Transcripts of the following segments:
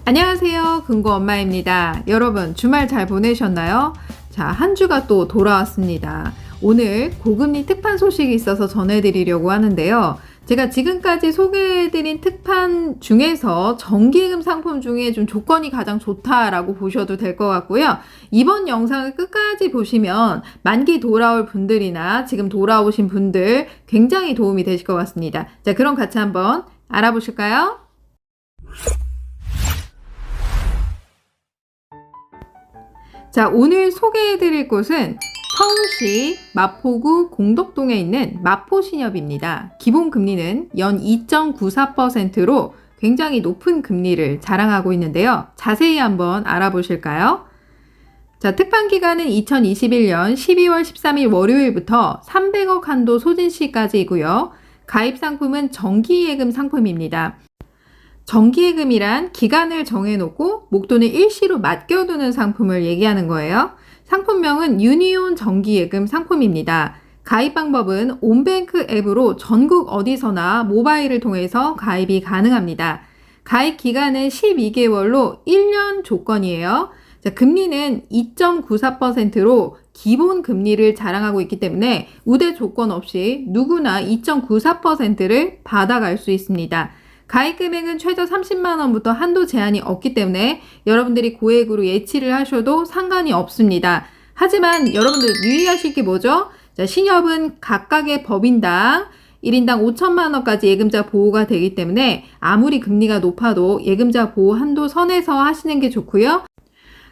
안녕하세요. 금고 엄마입니다. 여러분 주말 잘 보내셨나요? 자, 한 주가 또 돌아왔습니다. 오늘 고금리 특판 소식이 있어서 전해드리려고 하는데요. 제가 지금까지 소개해드린 특판 중에서 정기예금 상품 중에 좀 조건이 가장 좋다라고 보셔도 될 것 같고요. 이번 영상을 끝까지 보시면 만기 돌아올 분들이나 지금 돌아오신 분들 굉장히 도움이 되실 것 같습니다. 자, 그럼 같이 한번 알아보실까요? 자, 오늘 소개해드릴 곳은 서울시 마포구 공덕동에 있는 마포신협입니다. 기본 금리는 연 2.94%로 굉장히 높은 금리를 자랑하고 있는데요. 자세히 한번 알아보실까요? 자, 특판 기간은 2021년 12월 13일 월요일부터 300억 한도 소진 시까지이고요. 가입 상품은 정기예금 상품입니다. 정기예금이란 기간을 정해놓고 목돈을 일시로 맡겨두는 상품을 얘기하는 거예요. 상품명은 유니온 정기예금 상품입니다. 가입 방법은 온뱅크 앱으로 전국 어디서나 모바일을 통해서 가입이 가능합니다. 가입 기간은 12개월로 1년 조건이에요. 자, 금리는 2.94%로 기본 금리를 자랑하고 있기 때문에 우대 조건 없이 누구나 2.94%를 받아갈 수 있습니다. 가입 금액은 최저 30만원부터 한도 제한이 없기 때문에 여러분들이 고액으로 예치를 하셔도 상관이 없습니다. 하지만 여러분들 유의하실 게 뭐죠? 자, 신협은 각각의 법인당 1인당 5천만원까지 예금자 보호가 되기 때문에 아무리 금리가 높아도 예금자 보호 한도 선에서 하시는 게 좋고요.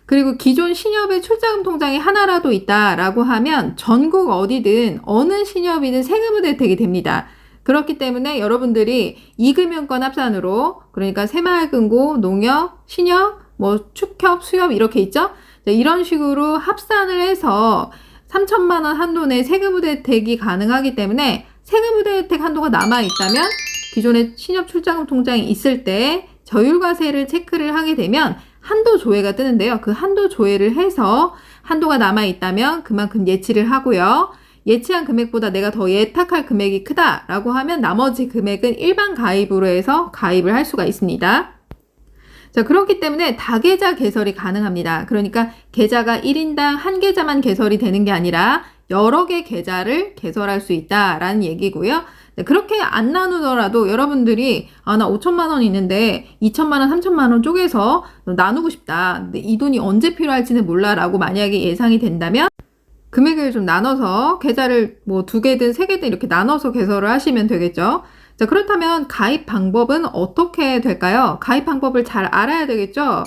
그리고 기존 신협의 출자금 통장이 하나라도 있다라고 하면 전국 어디든 어느 신협이든 세금을 혜택이 됩니다. 그렇기 때문에 여러분들이 이금융권 합산으로, 그러니까 새마을금고, 농협, 신협, 축협, 수협 이렇게 있죠? 이런 식으로 합산을 해서 3천만 원 한도 내 세금 혜택이 가능하기 때문에 세금 혜택 한도가 남아있다면 기존에 신협 출자금 통장이 있을 때 저율과세를 체크를 하게 되면 한도 조회가 뜨는데요. 그 한도 조회를 해서 한도가 남아있다면 그만큼 예치를 하고요. 예치한 금액보다 내가 더 예탁할 금액이 크다라고 하면 나머지 금액은 일반 가입으로 해서 가입을 할 수가 있습니다. 자, 그렇기 때문에 다계좌 개설이 가능합니다. 그러니까 계좌가 1인당 한 계좌만 개설이 되는 게 아니라 여러 개 계좌를 개설할 수 있다라는 얘기고요. 그렇게 안 나누더라도 여러분들이 나 5천만 원 있는데 2천만 원, 3천만 원 쪼개서 나누고 싶다. 근데 이 돈이 언제 필요할지는 몰라 라고 만약에 예상이 된다면 금액을 좀 나눠서 계좌를 2개든 3개든 이렇게 나눠서 개설을 하시면 되겠죠. 자, 그렇다면 가입 방법은 어떻게 될까요? 가입 방법을 잘 알아야 되겠죠.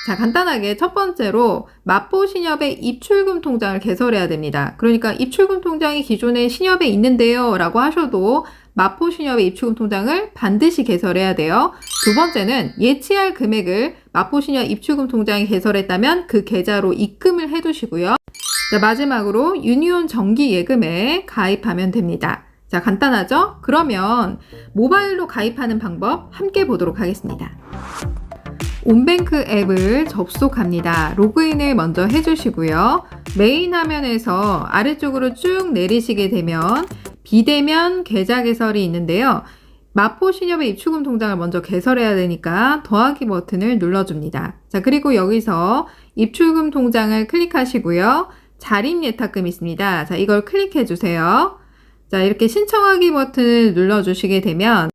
자, 간단하게 첫 번째로 마포신협의 입출금 통장을 개설해야 됩니다. 그러니까 입출금 통장이 기존에 신협에 있는데요 라고 하셔도 마포신협의 입출금 통장을 반드시 개설해야 돼요. 두 번째는 예치할 금액을 마포신협 입출금 통장에 개설했다면 그 계좌로 입금을 해두시고요. 자, 마지막으로 유니온 정기예금에 가입하면 됩니다. 자, 간단하죠? 그러면 모바일로 가입하는 방법 함께 보도록 하겠습니다. 온뱅크 앱을 접속합니다. 로그인을 먼저 해주시고요. 메인 화면에서 아래쪽으로 쭉 내리시게 되면 비대면 계좌 개설이 있는데요. 마포신협의 입출금 통장을 먼저 개설해야 되니까 더하기 버튼을 눌러줍니다. 자, 그리고 여기서 입출금 통장을 클릭하시고요. 자립 예탁금 있습니다. 자, 이걸 클릭해 주세요. 자, 이렇게 신청하기 버튼을 눌러주시게 되면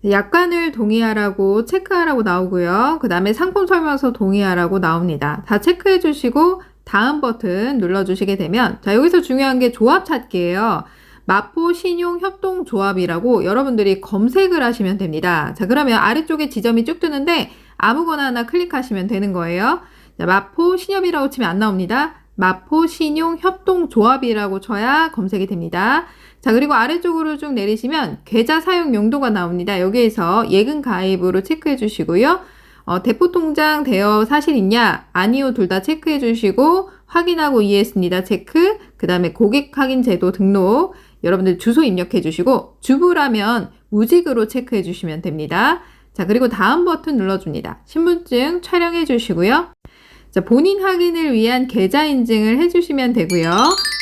약관을 동의하라고 체크하라고 나오고요. 그 다음에 상품 설명서 동의하라고 나옵니다. 다 체크해 주시고 다음 버튼 눌러주시게 되면 자, 여기서 중요한 게 조합 찾기예요. 마포신용협동조합이라고 여러분들이 검색을 하시면 됩니다. 자, 그러면 아래쪽에 지점이 쭉 뜨는데 아무거나 하나 클릭하시면 되는 거예요. 자, 마포신협이라고 치면 안 나옵니다. 마포신용협동조합이라고 쳐야 검색이 됩니다. 자, 그리고 아래쪽으로 쭉 내리시면 계좌 사용 용도가 나옵니다. 여기에서 예금 가입으로 체크해 주시고요. 대포통장 대여 사실 있냐? 아니요, 둘 다 체크해 주시고 확인하고 이해했습니다. 체크. 그 다음에 고객 확인 제도 등록. 여러분들 주소 입력해 주시고 주부라면 무직으로 체크해 주시면 됩니다. 자, 그리고 다음 버튼 눌러줍니다. 신분증 촬영해 주시고요. 자, 본인 확인을 위한 계좌 인증을 해주시면 되고요.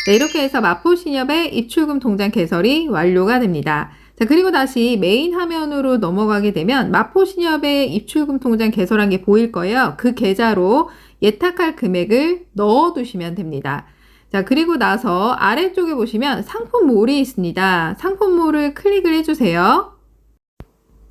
네, 이렇게 해서 마포신협의 입출금 통장 개설이 완료가 됩니다. 자, 그리고 다시 메인 화면으로 넘어가게 되면 마포신협의 입출금 통장 개설한 게 보일 거예요. 그 계좌로 예탁할 금액을 넣어두시면 됩니다. 자, 그리고 나서 아래쪽에 보시면 상품몰이 있습니다. 상품몰을 클릭을 해주세요.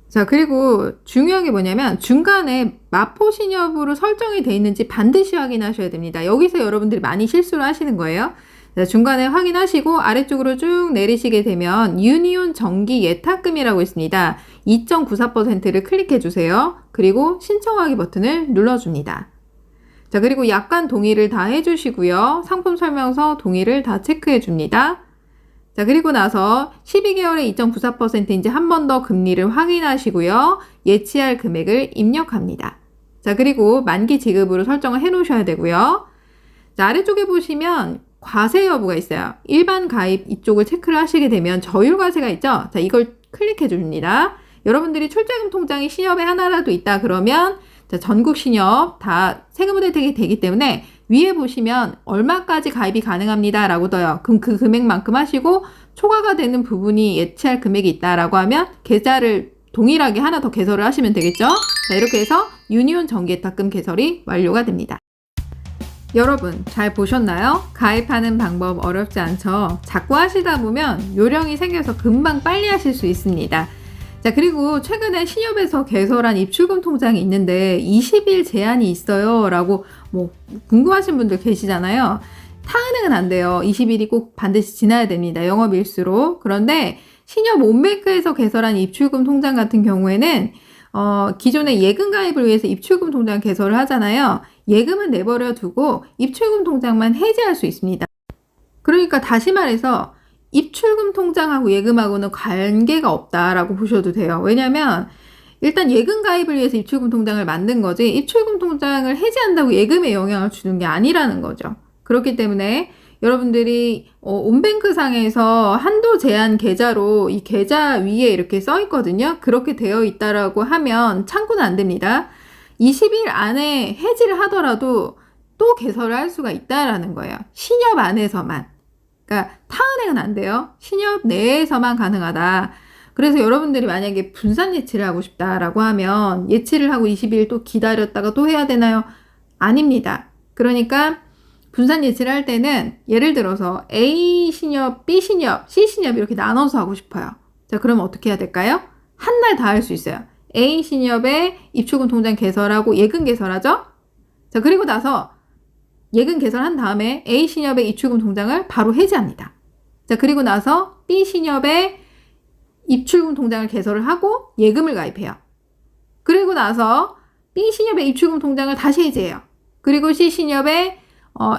자, 그리고 중요한 게 뭐냐면 중간에 마포신협으로 설정이 되어 있는지 반드시 확인하셔야 됩니다. 여기서 여러분들이 많이 실수를 하시는 거예요. 자, 중간에 확인하시고 아래쪽으로 쭉 내리시게 되면 유니온 정기 예탁금이라고 있습니다. 2.94%를 클릭해 주세요. 그리고 신청하기 버튼을 눌러줍니다. 자, 그리고 약관 동의를 다 해주시고요. 상품 설명서 동의를 다 체크해 줍니다. 자, 그리고 나서 12개월에 2.94%인지 한 번 더 금리를 확인하시고요. 예치할 금액을 입력합니다. 자, 그리고 만기 지급으로 설정을 해 놓으셔야 되고요. 자, 아래쪽에 보시면 과세 여부가 있어요. 일반 가입 이쪽을 체크를 하시게 되면 저율 과세가 있죠. 자, 이걸 클릭해 줍니다. 여러분들이 출자금 통장이 신협에 하나라도 있다 그러면 자, 전국 신협 다 세금 혜택이 되기 때문에 위에 보시면 얼마까지 가입이 가능합니다 라고 떠요. 그럼 그 금액만큼 하시고 초과가 되는 부분이 예치할 금액이 있다라고 하면 계좌를 동일하게 하나 더 개설을 하시면 되겠죠. 자, 이렇게 해서 유니온 정기예탁금 개설이 완료가 됩니다. 여러분 잘 보셨나요? 가입하는 방법 어렵지 않죠? 자꾸 하시다 보면 요령이 생겨서 금방 빨리 하실 수 있습니다. 자, 그리고 최근에 신협에서 개설한 입출금 통장이 있는데 20일 제한이 있어요 라고 뭐 궁금하신 분들 계시잖아요. 타은행은 안 돼요. 20일이 꼭 반드시 지나야 됩니다. 영업일수로. 그런데 신협 온뱅크에서 개설한 입출금 통장 같은 경우에는 기존의 예금 가입을 위해서 입출금 통장 개설을 하잖아요. 예금은 내버려 두고 입출금 통장만 해지할 수 있습니다. 그러니까 다시 말해서 입출금 통장하고 예금하고는 관계가 없다라고 보셔도 돼요. 왜냐면 일단 예금 가입을 위해서 입출금 통장을 만든 거지 입출금 통장을 해지한다고 예금에 영향을 주는 게 아니라는 거죠. 그렇기 때문에 여러분들이 온뱅크 상에서 한도 제한 계좌로 이 계좌 위에 이렇게 써 있거든요. 그렇게 되어 있다라고 하면 참고는 안 됩니다. 20일 안에 해지를 하더라도 또 개설을 할 수가 있다라는 거예요. 신협 안에서만. 그러니까 타은행은 안 돼요. 신협 내에서만 가능하다. 그래서 여러분들이 만약에 분산 예치를 하고 싶다라고 하면 예치를 하고 20일 또 기다렸다가 또 해야 되나요? 아닙니다. 그러니까 분산 예치를 할 때는 예를 들어서 A 신협, B 신협, C 신협 이렇게 나눠서 하고 싶어요. 자, 그러면 어떻게 해야 될까요? 한 날 다 할 수 있어요. A 신협에 입출금 통장 개설하고 예금 개설하죠? 자, 그리고 나서 예금 개설한 다음에 A 신협의 입출금 통장을 바로 해지합니다. 자, 그리고 나서 B 신협에 입출금 통장을 개설을 하고 예금을 가입해요. 그리고 나서 B 신협의 입출금 통장을 다시 해지해요. 그리고 C 신협에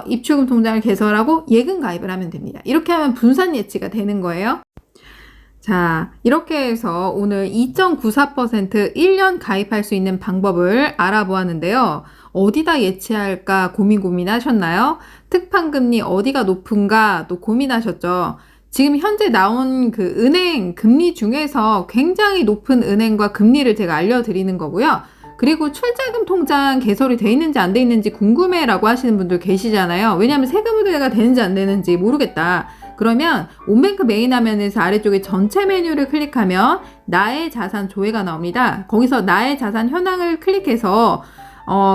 입출금 통장을 개설하고 예금 가입을 하면 됩니다. 이렇게 하면 분산 예치가 되는 거예요. 자, 이렇게 해서 오늘 2.94% 1년 가입할 수 있는 방법을 알아보았는데요. 어디다 예치할까 고민하셨나요? 특판금리 어디가 높은가 또 고민하셨죠? 지금 현재 나온 그 은행 금리 중에서 굉장히 높은 은행과 금리를 제가 알려드리는 거고요. 그리고 출자금 통장 개설이 돼 있는지 안 돼 있는지 궁금해라고 하시는 분들 계시잖아요. 왜냐하면 세금 우대가 되는지 안 되는지 모르겠다. 그러면 온뱅크 메인 화면에서 아래쪽에 전체 메뉴를 클릭하면 나의 자산 조회가 나옵니다. 거기서 나의 자산 현황을 클릭해서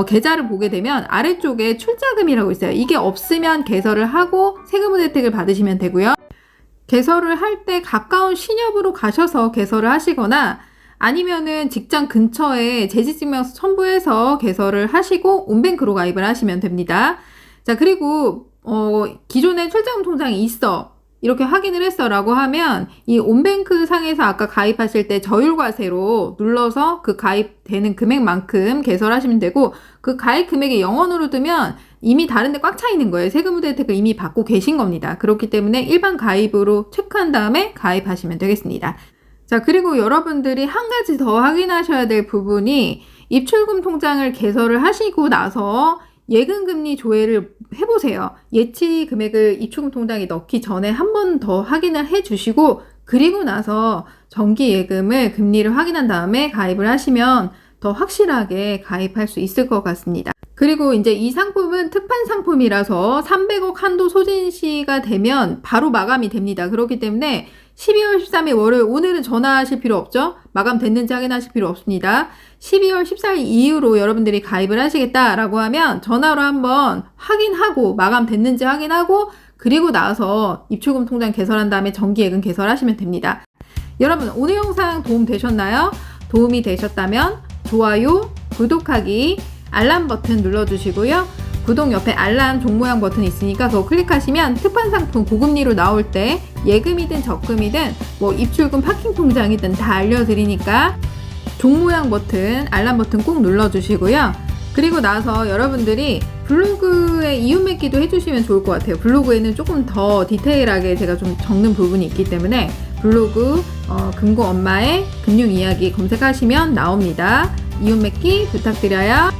계좌를 보게 되면 아래쪽에 출자금이라고 있어요. 이게 없으면 개설을 하고 세금 혜택을 받으시면 되고요. 개설을 할 때 가까운 신협으로 가셔서 개설을 하시거나 아니면은 직장 근처에 재직증명서 첨부해서 개설을 하시고 온뱅크로 가입을 하시면 됩니다. 자, 그리고 기존에 출자금 통장이 있어 이렇게 확인을 했어 라고 하면 이 온뱅크 상에서 아까 가입하실 때 저율과세로 눌러서 그 가입되는 금액만큼 개설하시면 되고 그 가입 금액이 0원으로 뜨면 이미 다른 데 꽉 차 있는 거예요. 세금 우대 혜택을 이미 받고 계신 겁니다. 그렇기 때문에 일반 가입으로 체크한 다음에 가입하시면 되겠습니다. 자, 그리고 여러분들이 한 가지 더 확인하셔야 될 부분이 입출금 통장을 개설을 하시고 나서 예금금리 조회를 해보세요. 예치 금액을 입출금 통장에 넣기 전에 한 번 더 확인을 해주시고 그리고 나서 정기 예금을 금리를 확인한 다음에 가입을 하시면 더 확실하게 가입할 수 있을 것 같습니다. 그리고 이제 이 상품은 특판 상품이라서 300억 한도 소진시가 되면 바로 마감이 됩니다. 그렇기 때문에 12월 13일 월요일, 오늘은 전화하실 필요 없죠? 마감됐는지 확인하실 필요 없습니다. 12월 14일 이후로 여러분들이 가입을 하시겠다라고 하면 전화로 한번 확인하고 마감됐는지 확인하고 그리고 나서 입출금 통장 개설한 다음에 정기예금 개설하시면 됩니다. 여러분, 오늘 영상 도움 되셨나요? 도움이 되셨다면 좋아요, 구독하기, 알람 버튼 눌러주시고요. 구독 옆에 알람 종 모양 버튼 있으니까 그거 클릭하시면 특판 상품 고금리로 나올 때 예금이든 적금이든 뭐 입출금 파킹 통장이든 다 알려드리니까 종 모양 버튼, 알람 버튼 꼭 눌러주시고요. 그리고 나서 여러분들이 블로그에 이윤 맺기도 해주시면 좋을 것 같아요. 블로그에는 조금 더 디테일하게 제가 좀 적는 부분이 있기 때문에 블로그 금고 엄마의 금융 이야기 검색하시면 나옵니다. 이윤 맺기 부탁드려요.